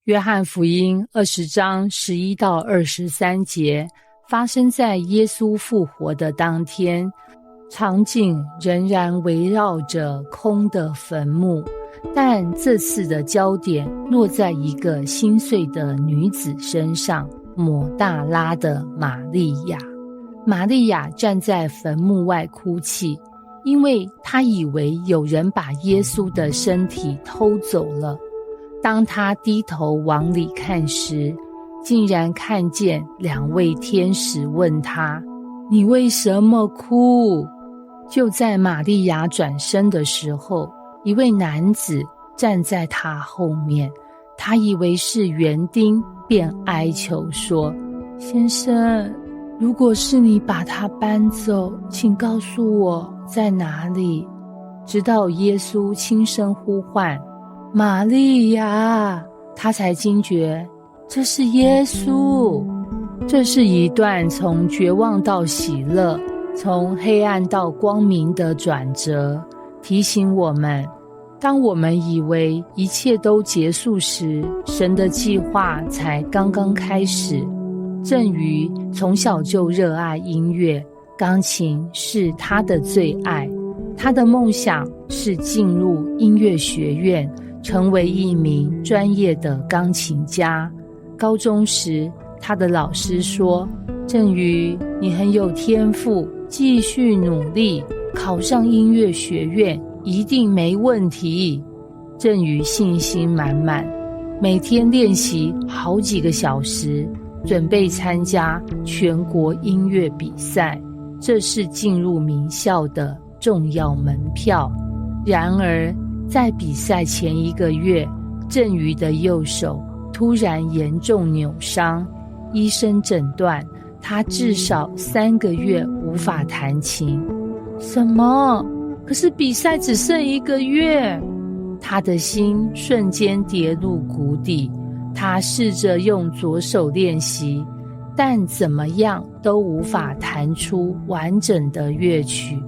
约翰福音20章11到23节，发生在耶稣复活的当天，场景仍然围绕着空的坟墓，但这次的焦点落在一个心碎的女子身上，抹大拉的玛利亚。玛利亚站在坟墓外哭泣，因为她以为有人把耶稣的身体偷走了。当她低头往里看时，竟然看见2位天使问她：你为什么哭？就在玛利亚转身的时候，一位男子站在她后面，她以为是园丁，便哀求说：先生，如果是你把他搬走，请告诉我在哪里。直到耶稣轻声呼唤玛利亚，他才惊觉这是耶稣。这是一段从绝望到喜乐，从黑暗到光明的转折，提醒我们，当我们以为一切都结束时，神的计划才刚刚开始。郑瑜从小就热爱音乐，钢琴是他的最爱。他的梦想是进入音乐学院，成为一名专业的钢琴家。高中时，他的老师说：郑瑜，你很有天赋，继续努力，考上音乐学院一定没问题。郑瑜信心满满，每天练习好几个小时，准备参加全国音乐比赛，这是进入名校的重要门票。然而，在比赛前1个月，郑瑜的右手突然严重扭伤，医生诊断他至少3个月无法弹琴。什么？可是比赛只剩1个月！他的心瞬间跌入谷底。他试着用左手练习，但怎么样都无法弹出完整的乐曲。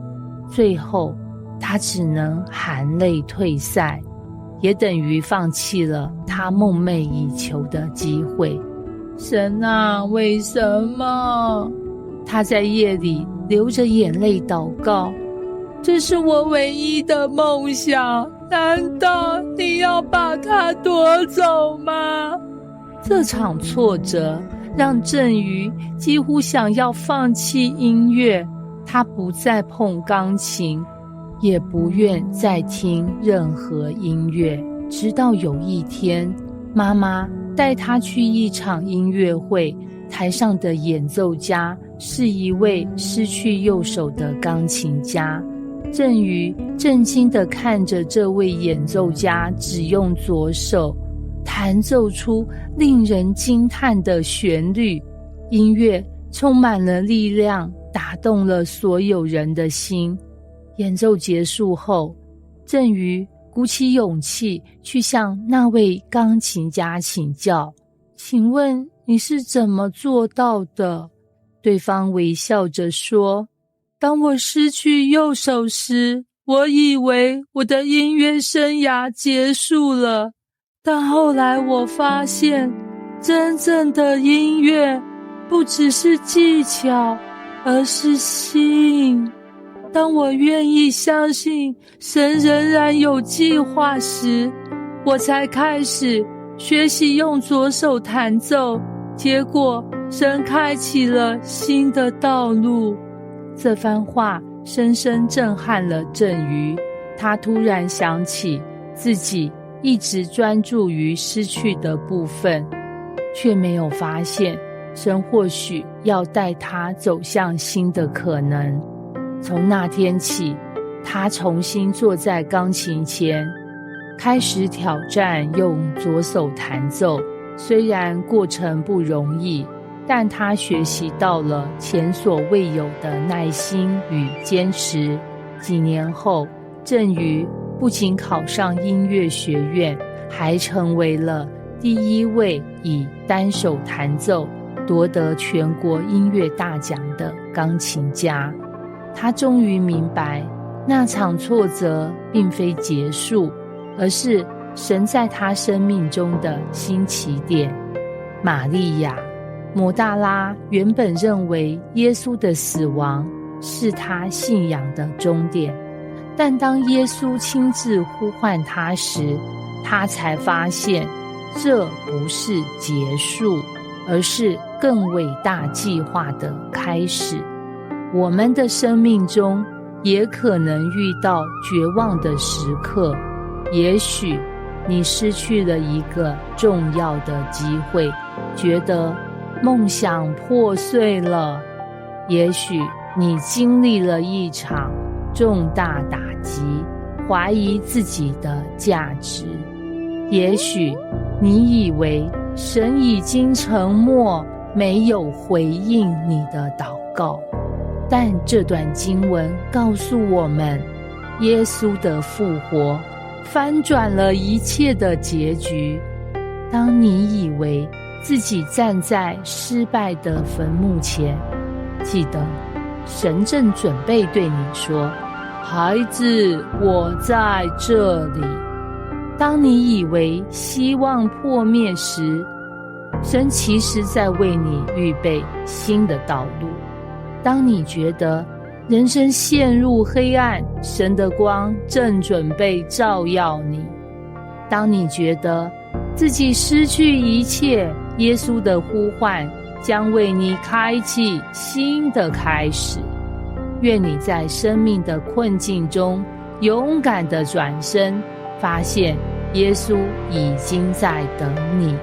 最后，他只能含泪退赛，也等于放弃了他梦寐以求的机会。神啊，为什么？他在夜里流着眼泪祷告，这是我唯一的梦想，难道你要把它夺走吗？这场挫折让郑瑜几乎想要放弃音乐，他不再碰钢琴，也不愿再听任何音乐。直到有一天，妈妈带他去一场音乐会，台上的演奏家是一位失去右手的钢琴家。郑瑜震惊地看着这位演奏家只用左手弹奏出令人惊叹的旋律，音乐充满了力量，打动了所有人的心。演奏结束后，郑瑜鼓起勇气去向那位钢琴家请教，请问你是怎么做到的？对方微笑着说，当我失去右手时，我以为我的音乐生涯结束了，但后来我发现，真正的音乐不只是技巧，而是心。当我愿意相信神仍然有计划时，我才开始学习用左手弹奏，结果神开启了新的道路。这番话深深震撼了郑瑜，他突然想起自己一直专注于失去的部分，却没有发现神或许要带他走向新的可能。从那天起，他重新坐在钢琴前，开始挑战用左手弹奏。虽然过程不容易，但他学习到了前所未有的耐心与坚持。几年后，郑瑜不仅考上音乐学院，还成为了第1位以单手弹奏夺得全国音乐大奖的钢琴家。他终于明白，那场挫折并非结束，而是神在他生命中的新起点。玛利亚抹大拉原本认为耶稣的死亡是他信仰的终点，但当耶稣亲自呼唤他时，他才发现这不是结束，而是更伟大计划的开始。我们的生命中也可能遇到绝望的时刻，也许你失去了一个重要的机会，觉得梦想破碎了，也许你经历了一场重大打击，怀疑自己的价值，也许你以为神已经沉默，没有回应你的祷告。但这段经文告诉我们，耶稣的复活翻转了一切的结局。当你以为自己站在失败的坟墓前，记得神正准备对你说，孩子，我在这里。当你以为希望破灭时，神其实在为你预备新的道路。当你觉得人生陷入黑暗，神的光正准备照耀你。当你觉得自己失去一切，耶稣的呼唤将为你开启新的开始。愿你在生命的困境中勇敢地转身，发现耶稣已经在等你。